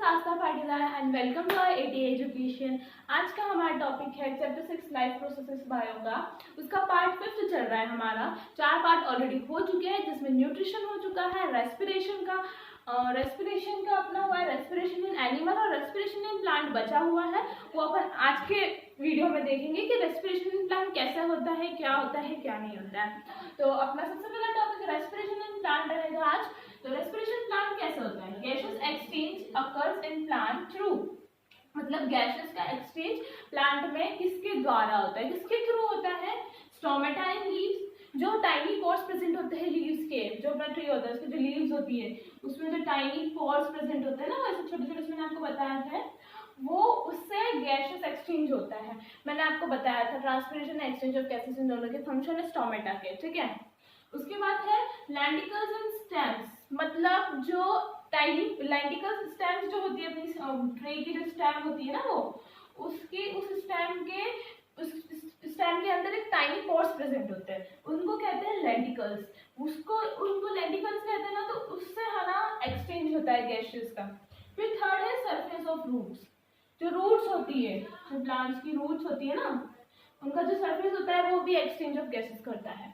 Aastha Patidar and welcome to our AT education. आज का हमारा टॉपिक है चैप्टर 6 लाइफ प्रोसेसेस बायो का। उसका पार्ट 5 चल रहा है हमारा। 4 पार्ट ऑलरेडी हो चुके हैं, जिसमें न्यूट्रिशन हो चुका है, रेस्पिरेशन का अपना हुआ है, रेस्पिरेशन इन एनिमल और रेस्पिरेशन इन प्लांट बचा हुआ है। वो अपन आज के वीडियो में देखेंगे कि रेस्पिरेशन इन प्लांट कैसे होता है, क्या नहीं होता है। तो अपना सबसे पहला टॉपिक रेस्पिरेशन इन प्लांट रहेगा आज। तो रेस्पिरेशन प्लांट कैसे होता है? Gases exchange occurs in plant through, मतलब गैसेस का एक्सचेंज प्लांट में किसके द्वारा होता है, किसके थ्रू होता है? स्टोमेटा इन लीव्स, जो टाइनी पोर्स प्रेजेंट होते हैं लीव्स के, जो अपना ट्री होता है उसकी जो लीव्स होती है उसमें जो टाइनी पोर्स प्रेजेंट होते हैं ना, वैसे छोटे छोटे, मैंने आपको बताया था, वो उससे गैसेस एक्सचेंज होता है। मैंने आपको बताया था transpiration exchange of gases in दोनों के फंक्शन है स्टोमेटा के, ठीक है। उसके बाद है लैंडिकल्स एंड स्टेम्स, मतलब जो टाइनी लैंडिकल्स स्टेम्स जो होती है अपनी ट्री की जो स्टेम होती है ना, वो उसकी उस स्टेम के अंदर एक टाइनी पोर्स प्रेजेंट होते हैं, उनको कहते हैं लैंडिकल्स। उनको लैंडिकल्स कहते हैं ना, तो उससे है ना एक्सचेंज होता है गैसेस का। फिर थर्ड है सरफेस ऑफ रूट्स, जो रूट्स होती है, जो प्लांट्स की रूट्स होती है ना, उनका जो सरफेस होता है वो भी एक्सचेंज ऑफ गैसेस करता है।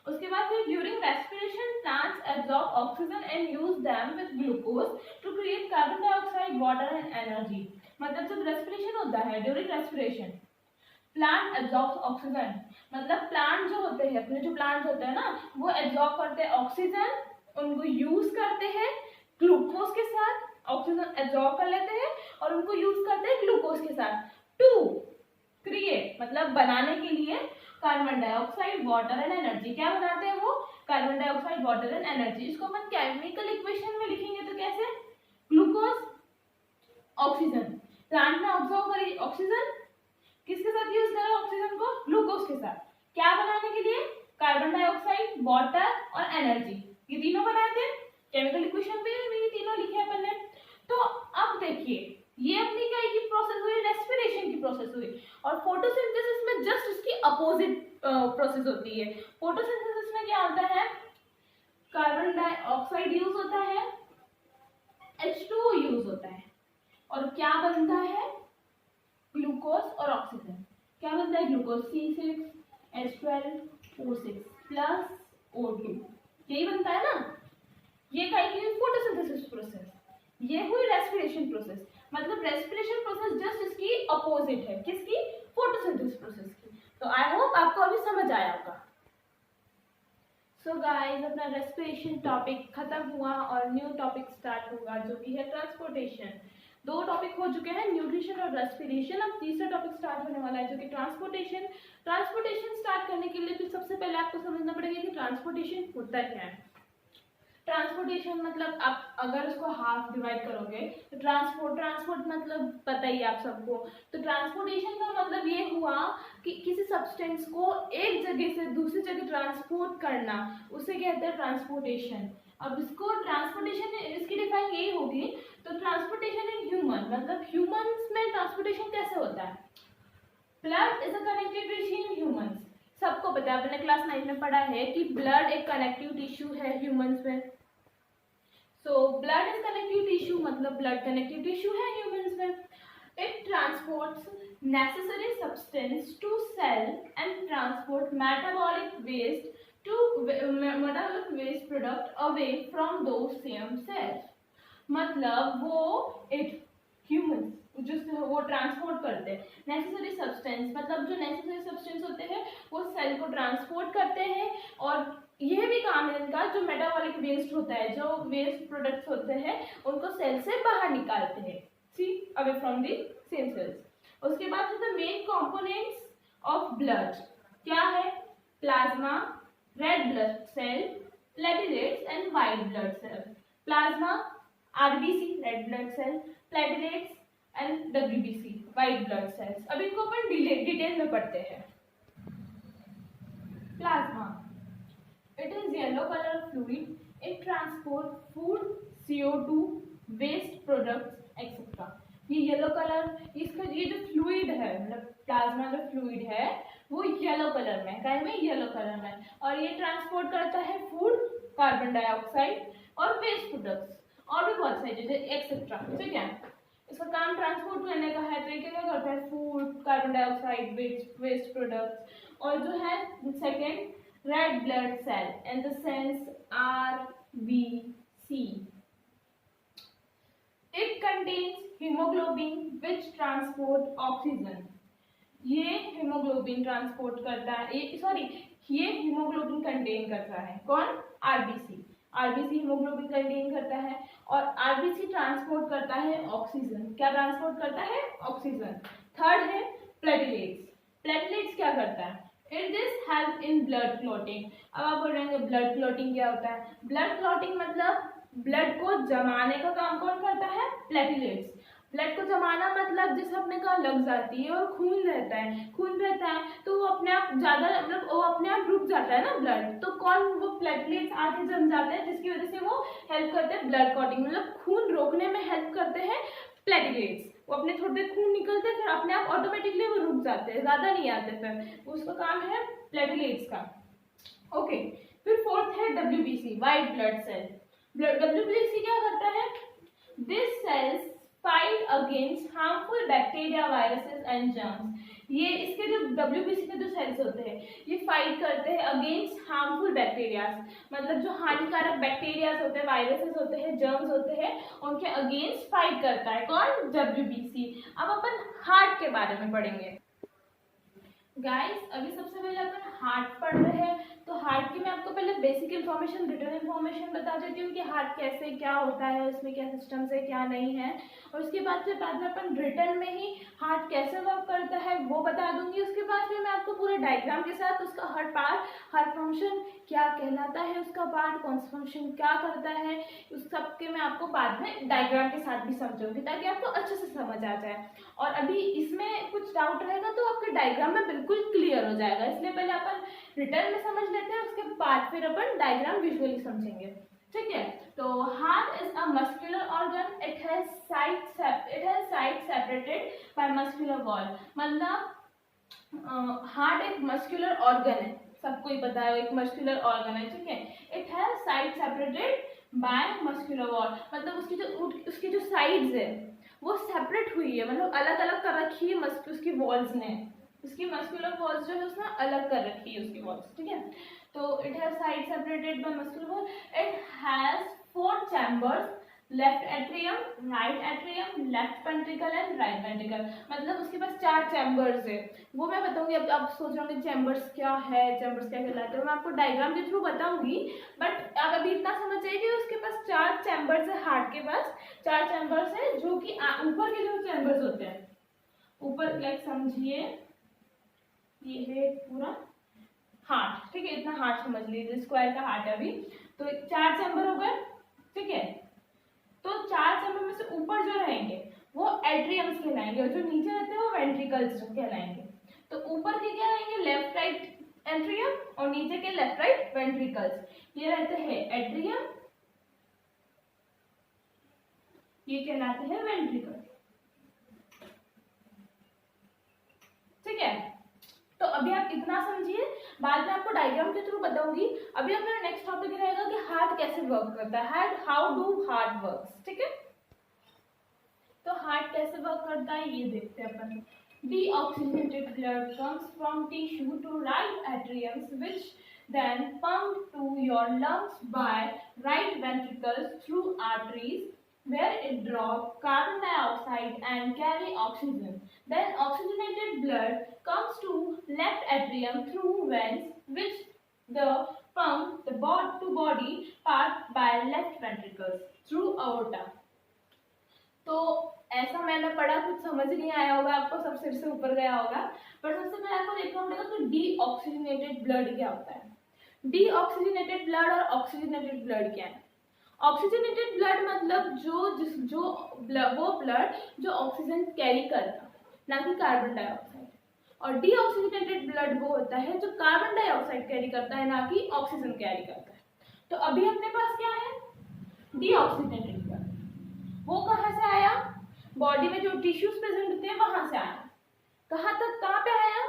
उसके बाद फिर during respiration plants absorb oxygen and use them with glucose to create carbon dioxide, water and energy. मतलब जब रेस्पिरेशन होता है, during respiration plant absorb oxygen, मतलब प्लांट जो होते हैं, अपने जो प्लांट होते हैं ना, वो एब्जॉर्ब करते हैं ऑक्सीजन, उनको यूज करते हैं ग्लूकोज के साथ, ऑक्सीजन एब्जॉर्ब कर लेते हैं और उनको यूज करते हैं ग्लूकोज के साथ टू क्रिएट, मतलब बनाने के लिए carbon dioxide, water and energy. क्या बनाते हैं वो? Carbon dioxide, water and energy. इसको अपन केमिकल इक्वेशन में लिखेंगे तो कैसे? ग्लूकोज, ऑक्सीजन, प्लांट ने ऑब्जर्व करी ऑक्सीजन, किसके साथ यूज करा ऑक्सीजन को? ग्लूकोज के साथ। क्या बनाने के लिए? कार्बन डाइऑक्साइड, वाटर और एनर्जी। ये तीनों बनाए थे, केमिकल इक्वेशन पे ये तीनों लिखे हैं अपन ने। तो अब देखिए, ये अपनी क्या की प्रोसेस हुई? रेस्पिरेशन की प्रोसेस हुई। और फोटोसिंथेसिस में जस्ट इसकी अपोजिट प्रोसेस होती है। फोटोसिंथेसिस में क्या होता है? कार्बन डाइऑक्साइड यूज होता है, H2O यूज होता है, और क्या बनता है? ग्लूकोज और ऑक्सीजन। क्या बनता है? ग्लूकोज C6H12O6 प्लस O2, यही बनता है ना। ये क्या की फोटोसिंथेसिस प्रोसेस, ये हुई रेस्पिरेशन प्रोसेस। मतलब रेस्पिरेशन प्रोसेस जस्ट इसकी अपोजिट है, किसकी? फोटोसिंथेसिस प्रोसेस की। तो आई होप आपको अभी समझ आया होगा। सो गाइस, अपना रेस्पिरेशन टॉपिक खत्म हुआ और न्यू टॉपिक स्टार्ट होगा, जो कि है ट्रांसपोर्टेशन। 2 टॉपिक हो चुके हैं, न्यूट्रिशन और रेस्पिरेशन। अब तीसरा टॉपिक स्टार्ट होने वाला है, जो कि ट्रांसपोर्टेशन। ट्रांसपोर्टेशन स्टार्ट करने के लिए फिर सबसे पहले आपको समझना पड़ेगा कि ट्रांसपोर्टेशन होता क्या है। ट्रांसपोर्टेशन मतलब आप अगर उसको हाफ डिवाइड करोगे तो ट्रांसपोर्ट मतलब पता ही आप सबको। तो ट्रांसपोर्टेशन का मतलब ये हुआ कि किसी सब्सटेंस को एक जगह से दूसरी जगह ट्रांसपोर्ट करना, उसे कहते हैं ट्रांसपोर्टेशन। अब इसको ट्रांसपोर्टेशन इसकी डिफाइन यही होगी। तो ट्रांसपोर्टेशन इन ह्यूमन, मतलब ह्यूमंस में ट्रांसपोर्टेशन कैसे होता है? Blood is a connective tissue in humans. सबको पता है, आपने क्लास 9 में पढ़ा है कि ब्लड एक कनेक्टिव टिश्यू है ह्यूमंस में। So blood is connective tissue, मतलब blood connective tissue है humans में। It transports necessary substance to cell and transport metabolic waste product away from those same cells। मतलब वो humans वो ट्रांसपोर्ट करते हैं नेसेसरी सब्सटेंस, मतलब जो नेसेसरी सब्सटेंस होते हैं वो सेल को ट्रांसपोर्ट करते हैं। और यह भी काम है इनका, जो मेटाबॉलिक वेस्ट होता है, जो वेस्ट प्रोडक्ट्स होते हैं, उनको सेल से बाहर निकालते हैं, see away from the same cells. उसके बाद है the main components of blood. क्या है? Plasma, red blood cell, platelets and white blood cell. Plasma, RBC red blood cell, platelets and WBC white blood cells. अब इनको अपन detail में पढ़ते हैं। प्लाज्मा, it is yellow color fluid, it transport food, CO2, waste products etc। ये yellow colour, इसका ये जो फ्लूइड है, मतलब प्लाज्मा जो फ्लूइड है वो येलो कलर में, क्या में? येलो कलर में। और ये ट्रांसपोर्ट करता है फूड, कार्बन डाइऑक्साइड और वेस्ट प्रोडक्ट्स। और भी बहुत सारी चीजें एक्सेट्रा, ठीक है। इसका काम ट्रांसपोर्ट करने का है, तो ये क्या करता है, food, carbon dioxide, waste products. और जो है second red blood cell in the sense RBC, it contains haemoglobin which transport oxygen. ये हीमोग्लोबिन ट्रांसपोर्ट करता है, ये हीमोग्लोबिन कंटेन करता है, कौन, आरबीसी। आरबीसी हीमोग्लोबिन कंटेन करता है और आरबीसी ट्रांसपोर्ट करता है ऑक्सीजन। क्या ट्रांसपोर्ट करता है, ऑक्सीजन। थर्ड है प्लेटलेट्स। प्लेटलेट्स क्या करता है, it this help in blood clotting. अब आप बोलेंगे ब्लड क्लॉटिंग क्या होता है, ब्लड क्लॉटिंग मतलब ब्लड को जमाने का काम कौन करता है, प्लेटलेट्स। ब्लड को जमाना मतलब जैसे अपने कहा लग जाती है और खून रहता है, खून रहता है तो वो अपने आप ज्यादा, मतलब वो अपने आप रुक जाता है ना ब्लड, तो कौन, वो प्लेटलेट्स आके जम जाते हैं, जिसकी वजह से वो हेल्प करते हैं ब्लड क्लॉटिंग, मतलब खून रोकने में हेल्प करते हैं प्लेटलेट्स। वो अपने थोड़े देर खून निकलते हैं, फिर अपने आप ऑटोमेटिकली वो रुक जाते हैं, ज्यादा नहीं आते, फिर उसका काम है प्लेटलेट्स का। ओके, फिर फोर्थ है WBC, white blood cell. WBC क्या करता है, this cells fight against harmful bacteria, viruses and germs. ये इसके जो WBC के जो सेल्स होते हैं ये फाइट करते हैं अगेंस्ट हार्मफुल बैक्टीरियाज, मतलब जो हानिकारक बैक्टीरियाज होते हैं, वायरसेस होते हैं, जर्म्स होते हैं, उनके अगेंस्ट फाइट करता है कौन, WBC। अब अपन हार्ट के बारे में पढ़ेंगे गाइस। अभी सबसे पहले अपन हार्ट पढ़ रहे हैं, तो हार्ट की मैं आपको पहले बेसिक इन्फॉर्मेशन, रिटर्न इन्फॉर्मेशन बता देती हूँ कि हार्ट कैसे, क्या होता है, उसमें क्या सिस्टम्स है, क्या नहीं है। और उसके बाद फिर बाद में अपन रिटर्न में ही हार्ट कैसे वर्क करता है वो बता दूंगी। उसके बाद फिर मैं आपको पूरे डायग्राम के साथ उसका हर पार्ट, हर फंक्शन क्या कहलाता है, उसका पार्ट कौन सा फंक्शन क्या करता है, उस सब के मैं आपको बाद में डायग्राम के साथ भी समझाऊंगी ताकि आपको अच्छे से समझ आ जाए। और अभी इसमें कुछ डाउट रहेगा तो आपके डायग्राम में बिल्कुल क्लियर हो जाएगा, इसलिए पहले अपन रिटर्न में समझ लेते हैं, उसके बाद फिर अपन डायग्राम विजुअली समझेंगे, ठीक है। तो heart is a muscular organ, it has side separated by muscular wall. मतलब हार्ट एक मस्कुलर ऑर्गन है, सबको ही पता है एक मस्कुलर ऑर्गन है, ठीक है। It has side separated by muscular wall, मतलब उसकी जो साइड्स है वो सेपरेट हुई है, मतलब अलग अलग कर रखी है उसकी वॉल्स ने, उसकी मस्कुलर वॉल्स जो है उसने अलग कर रखी है उसकी वॉल्स, ठीक है। तो it has side separated by muscular wall, it has 4 chambers, left atrium, right atrium, left ventricle and right ventricle. मतलब उसके पास 4 चैम्बर्स है, वो मैं बताऊंगी। अब आप सोच रहे होंगे चैम्बर्स क्या है, चैम्बर्स क्या कहलाते हैं, मैं आपको डायग्राम के थ्रू बताऊंगी, बट आप अभी इतना समझ जाइए कि उसके पास 4 चैम्बर्स है, हार्ट के पास 4 चैम्बर्स है, जो कि ऊपर के जो चैम्बर्स होते हैं, ऊपर लाइक समझिए ये है पूरा हार्ट, ठीक है, इतना हार्ट समझ लीजिए, स्क्वायर का हार्ट है अभी। तो 4 चैम्बर हो गए, ठीक है। तो 4 चैम्बर में से ऊपर जो रहेंगे वो एट्रियम्स कहलाएंगे और जो नीचे रहते हैं वो वेंट्रिकल्स कहलाएंगे। तो ऊपर के क्या रहेंगे, लेफ्ट राइट एट्रियम, और नीचे के लेफ्ट राइट वेंट्रिकल्स, ये रहते हैं एट्रियम, ये कहलाते हैं वेंट्रिकल, ठीक है। तो अभी आप इतना समझिए, बाद में आपको डायग्राम के थ्रू बताऊंगी। अभी अपना नेक्स्ट टॉपिक रहेगा कि हार्ट कैसे वर्क करता है, हाउ डू हार्ट वर्क्स, ठीक है। तो हार्ट कैसे वर्क करता है ये देखते हैं अपन। Deoxygenated blood comes from tissue to right atriums, which then pump to your lungs by right ventricles through arteries, where it drop carbon dioxide and carry oxygen. Then oxygenated blood comes to left atrium through veins, which the pump the body part by left ventricles through aorta. तो ऐसा मैंने पढ़ा, कुछ समझ नहीं आया होगा आपको, सब सिर से ऊपर गया होगा, पर सबसे पहले आपको देखना पड़ेगा कि डीऑक्सीजनेटेड ब्लड क्या होता है। डीऑक्सीजनेटेड ब्लड और ऑक्सीजनेटेड ब्लड क्या है। ऑक्सीजनेटेड ब्लड मतलब वो ब्लड जो ऑक्सीजन कैरी करता, ना कि कार्बन डाइऑक्साइड। और डीऑक्सीजनेटेड ब्लड वो होता है जो कार्बन डाइऑक्साइड कैरी करता है, ना कि ऑक्सीजन कैरी करता है। तो अभी अपने पास क्या है, डीऑक्सीजनेटेड ब्लड। वो कहाँ से आया, बॉडी में जो टिश्यूज प्रेजेंट होते हैं वहां से आया। कहाँ पे आया,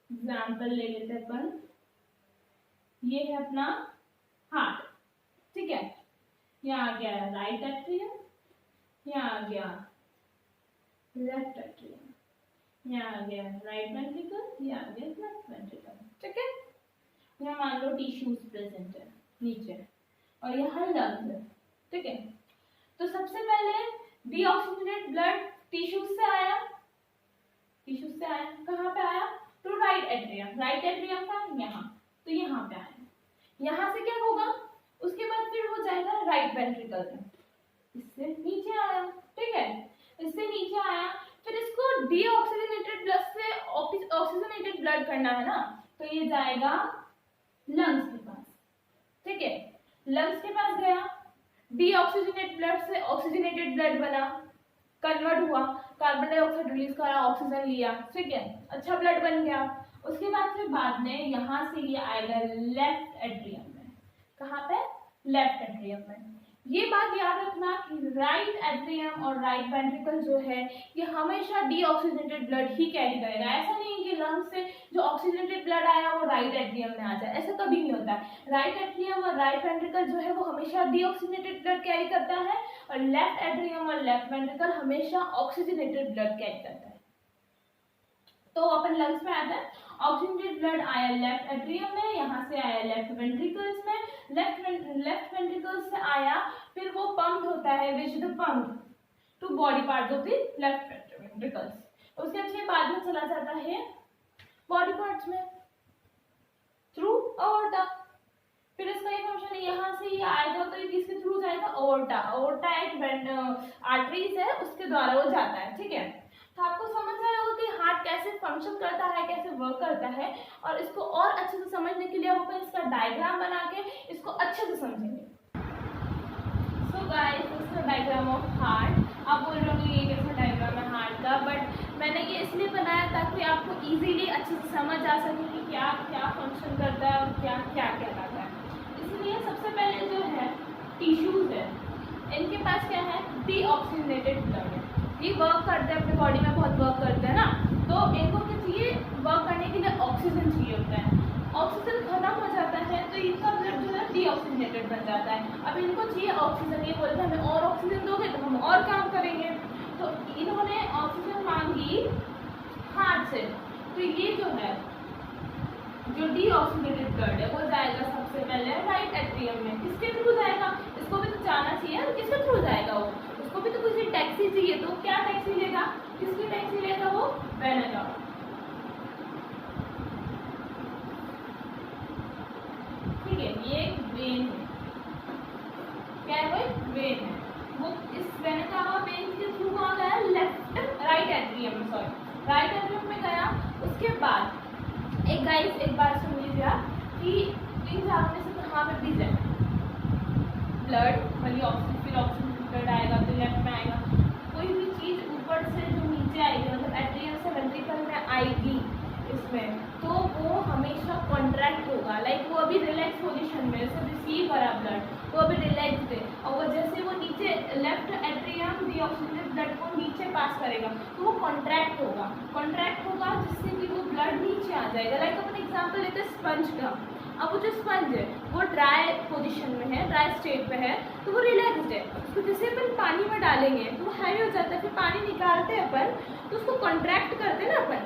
एग्जाम्पल ले लेते हैं अपन, ये है अपना हार्ट, ठीक है। यहाँ आ गया राइट एट्रियम, यहाँ आ गया लेफ्ट एट्रियम, यहाँ आ गया राइट वेंट्रिकल, यहाँ आ गया लेफ्ट वेंट्रिकल। ठीक है, यहाँ मान लो टिश्यूज प्रेजेंट है नीचे और यहाँ लंग्स है। ठीक है, तो सबसे पहले डीऑक्सीजनेटेड ब्लड टिश्यूज से आया, टिश्यूज से आया, कहाँ पे आया? To right atrium, right atrium का यहाँ, तो यहाँ पे आया। यहाँ से क्या होगा? उसके बाद फिर हो जाएगा राइट वेंट्रिकल में, इससे नीचे आया। ठीक है, इससे नीचे आया, फिर इसको डीऑक्सीजनेटेड ब्लड से ऑक्सीजनेटेड ब्लड करना है ना, तो ये जाएगा लंग्स के पास। ठीक है, लंग्स के पास गया, डीऑक्सीजनेटेड ब्लड से ऑक्सीजनेटेड ब्लड बना, कन्वर्ट हुआ, कार्बन डाइऑक्साइड रिलीज करा, ऑक्सीजन लिया। ठीक है, अच्छा ब्लड बन गया। उसके बाद फिर बाद में यहाँ से ये आएगा लेफ्ट एट्रियम में। कहाँ पे? लेफ्ट एट्रियम में। ये बात याद रखना कि राइट एट्रियम और राइट वेंट्रिकल जो है ये हमेशा डीऑक्सीजनेटेड ब्लड ही कैरी करेगा। ऐसा नहीं है कि लंग से जो ऑक्सीजनेटेड ब्लड आया वो राइट एट्रियम में आ जाए, ऐसा कभी नहीं होता है। राइट एट्रियम और राइट वेंट्रिकल जो है वो हमेशा डीऑक्सीजनेटेड ब्लड कैरी करता है और लेफ्ट एट्रियम और लेफ्ट वेंट्रिकल हमेशा ऑक्सीजनेटेड ब्लड कैरी करता है। तो अपन लंग्स में आता है, ऑक्सीजनेटेड ब्लड आया लेफ्ट एट्रियम में, यहाँ से आया लेफ्ट वेंट्रिकल्स में, लेफ्ट वेंट्रिकल्स से आया, फिर वो पंप होता है which the pump to body part of the left ventricles. उसके अच्छे बाद में चला जाता है बॉडी पार्ट्स में थ्रू अओर्टा। फिर इसका ये फंक्शन है, यहाँ से ये आएगा तो ये किसके थ्रू जाएगा? अओर्टा। अओर्टा एक आर्टरीज है, उसके द्वारा वो जाता है। ठीक है, तो आपको समझ आया होगा कि हार्ट कैसे फंक्शन करता है, कैसे वर्क करता है, और इसको और अच्छे से समझने के लिए हम इसका डायग्राम बना के इसको अच्छे से समझेंगे। So guys, this is the diagram of heart. आप बोल रहे होंगे ये कैसा डायग्राम है हार्ट का, बट मैंने ये इसलिए बनाया ताकि आपको इजीली अच्छे से समझ आ सके कि क्या क्या फंक्शन करता है और क्या क्या कहलाता है। इसलिए सबसे पहले जो है टिश्यूज है, इनके पास क्या है? डीऑक्सीजनेटेड ब्लड है। ये वर्क करते हैं अपनी बॉडी में, बहुत वर्क करते हैं ना, तो इनको क्या चाहिए? वर्क करने के लिए ऑक्सीजन चाहिए होता है। ऑक्सीजन खत्म हो जाता है तो इनका ब्लड जो है डीऑक्सीजनेटेड बन जाता है। अब इनको चाहिए ऑक्सीजन, ये बोलते हैं हमें और ऑक्सीजन दोगे तो हम और काम करेंगे। तो इन्होंने ऑक्सीजन मांगी हार्ट से, तो ये जो है जो डीऑक्सीजनेटेड ब्लड है वो जाएगा सबसे पहले राइट एट्रियम में। किसके थ्रू जाएगा? इसको भी तो जाना चाहिए, किसके थ्रू जाएगा वो? उसको भी तो कुछ टैक्सी चाहिए, तो क्या टैक्सी लेगा? किसकी टैक्सी लेगा वो? वेना का। ठीक है, ये वेन है, क्या है वो? वेन है। वो इस वेना का वेन के थ्रू कहाँ गया? लेफ्ट राइट एट्रियम में, सॉरी राइट एट्रियम में गया। उसके बाद एक गाइस एक बात सुन लीजिए कि इन चारों में से कहाँ पे भी जाए ब्लड, मतलब ऑक्सीजन, फिर ऑक्सीजन ब्लड आएगा तो लेफ्ट में आएगा। कोई भी चीज़ ऊपर से जो नीचे आएगी, मतलब एट्रियम से वेंट्रिकल में आएगी इसमें, तो वो हमेशा कॉन्ट्रैक्ट होगा। लाइक वो अभी रिलैक्स पोजीशन में, जैसे रिसीव करा ब्लड, वो अभी रिलैक्स है, और वो जैसे वो नीचे लेफ्ट एट्रियम डीऑक्सीजनेटेड ब्लड को नीचे पास करेगा तो वो कॉन्ट्रैक्ट होगा जिससे कि वो ब्लड नीचे आ जाएगा। लाइक अपन एग्जाम्पल लेते हैं स्पंज का। अब वो जो स्पंज है वो ड्राई पोजीशन में है, ड्राई स्टेट पे है, तो वो रिलैक्स्ड है। तो जैसे अपन पानी में डालेंगे तो वो हैवी हो जाता है, फिर पानी निकालते हैं अपन तो उसको कॉन्ट्रैक्ट करते हैं ना, अपन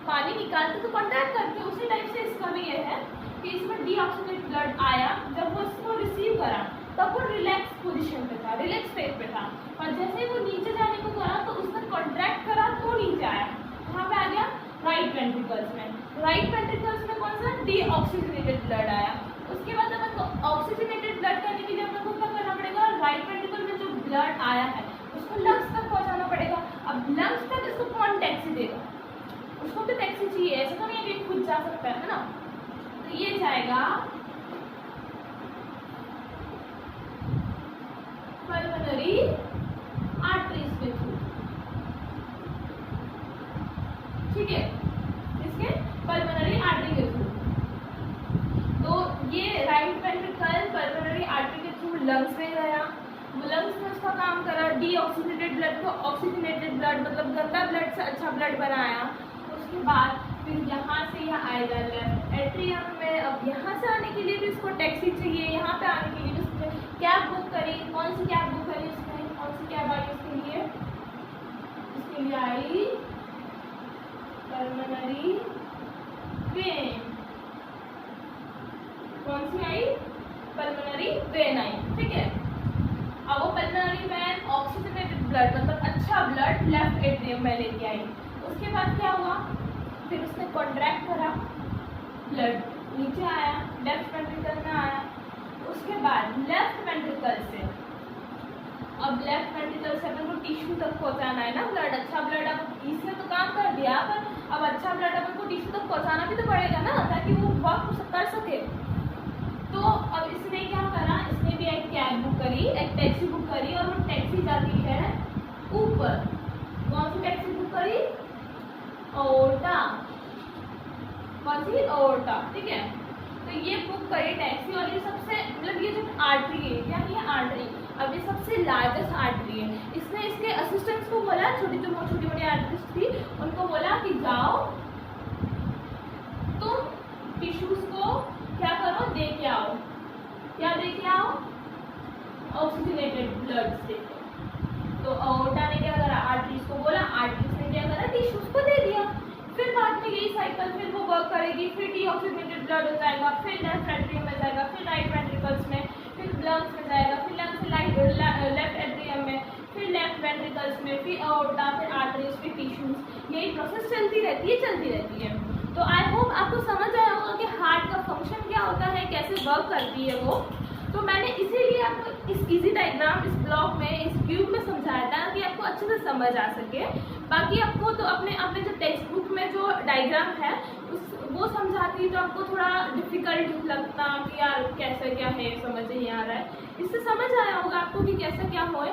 पानी निकालते तो कॉन्ट्रैक्ट करते हैं। उसी टाइप से इसका भी ये है कि इसमें डीऑक्सीजनेटेड ब्लड आया, जब वो इसको रिसीव करा तब वो रिलैक्स पोजीशन पे था, रिलैक्स स्टेट पे था, और जैसे वो नीचे जाने को करा तो उसने कॉन्ट्रैक्ट करा तो नीचे आया। कहाँ पे आ गया? राइट वेंट्रिकल्स में। राइट वेंट्रिकल्स में कौन सा? डीऑक्सीजनेटेड ब्लड आया। उसके बाद अपन को ऑक्सीजनेटेड ब्लड करने के लिए अपन को क्या करना पड़ेगा? राइट वेंट्रिकल में जो ब्लड आया है उसको लंग्स तक पहुंचाना पड़ेगा। अब लंग्स तक इसको कौन टैक्सी देगा? उसको भी टैक्सी चाहिए, ऐसा तो नहीं है कि खुद जा सकता है ना। तो ये जाएगा पल्मोनरी आर्टरीज के थ्रू। ठीक है, इसके पल्मोनरी आर्टरी के थ्रू। तो ये राइट वेंट्रिकल पल्मोनरी आर्टरी के थ्रू लंग्स में गया, लंग्स में उसका काम करा, डीऑक्सीजनेटेड ब्लड को ऑक्सीजनेटेड ब्लड, मतलब गंदा ब्लड से अच्छा ब्लड बनाया। उसके बाद फिर यहाँ से यह आएगा लेफ्ट एट्रियम में। अब यहाँ से आने के लिए भी इसको टैक्सी चाहिए, यहाँ पे आने के लिए भी कैब बुक करी, कौन सी कैब बुक करी इसने, कौन सी कैब आई इसके लिए आई पल्मोनरी वेन। कौन सी आई, पल्मोनरी वेन आई, ठीक है। अब वो पल्मोनरी वेन ऑक्सीजनेटेड ब्लड मतलब अच्छा ब्लड लेफ्ट एट्रियम में लेके आई। उसके बाद क्या हुआ, फिर उसने कॉन्ट्रैक्ट करा, ब्लड नीचे आया, लेफ्ट वेंट्रिकल में आया। उसके बाद लेफ्ट वेंट्रिकल से, अब लेफ्ट वेंट्रिकल से अपन को टिश्यू तक पहुंचाना है ना ब्लड, अच्छा ब्लड। अब इसने तो काम कर दिया, पर अब अच्छा ब्लड अपन को टिश्यू तक पहुंचाना भी तो पड़ेगा ना, ताकि वो वर्क कर सके। तो अब इसने क्या करा, इसने भी एक कैब बुक करी, एक टैक्सी बुक करी, और वो टैक्सी जाती है ऊपर। कौन सी टैक्सी बुक करी, ओटा, कौन सी, ओटा, ठीक है। तो ये बुक करी टैक्सी, और ये सबसे मतलब ये जो आर्टरी है, क्या ये आर्टरी, अब ये सबसे लार्जेस्ट आर्टरी है। इसने इसके असिस्टेंट्स को बोला, छोटी मोटी आर्टरीज थी, उनको बोला कि जाओ तुम टिश्यूज को क्या करो, दे के आओ, क्या दे के आओ, ऑक्सीजनेटेड ब्लड से। तो ओटा ने क्या करा, आर्टरीज को बोला, आर्टरीज ने क्या करा, टिश्यूज को दे दिया। फिर बाद में यही साइकिल फिर वो वर्क करेगी, फिर डीऑक्सीजनेटेड ब्लड हो जाएगा, फिर लेफ्ट एट्रियम में जाएगा, फिर राइट वेंट्रिकल्स में, फिर लंग्स में जाएगा, फिर लंग्स से लेफ्ट एट्रियम में, फिर लेफ्ट वेंट्रिकल्स में, फिर अओर्टा, फिर आर्टरीज, फिर टिश्यूज। यही प्रोसेस चलती रहती है। तो आई होप आपको समझ आया होगा कि हार्ट का फंक्शन क्या होता है, कैसे वर्क करती है वो। तो मैंने इसीलिए आपको इस इजी डायग्राम, इस ब्लॉक में, इस क्यूब में समझाया था कि आपको अच्छे से समझ आ सके। बाकी आपको तो अपने जो टेक्स्ट बुक में जो डायग्राम है वो समझाती तो आपको थोड़ा डिफिकल्ट लगता कि यार कैसे क्या है, समझ नहीं आ रहा है। इससे समझ आया होगा आपको कि कैसे क्या होए।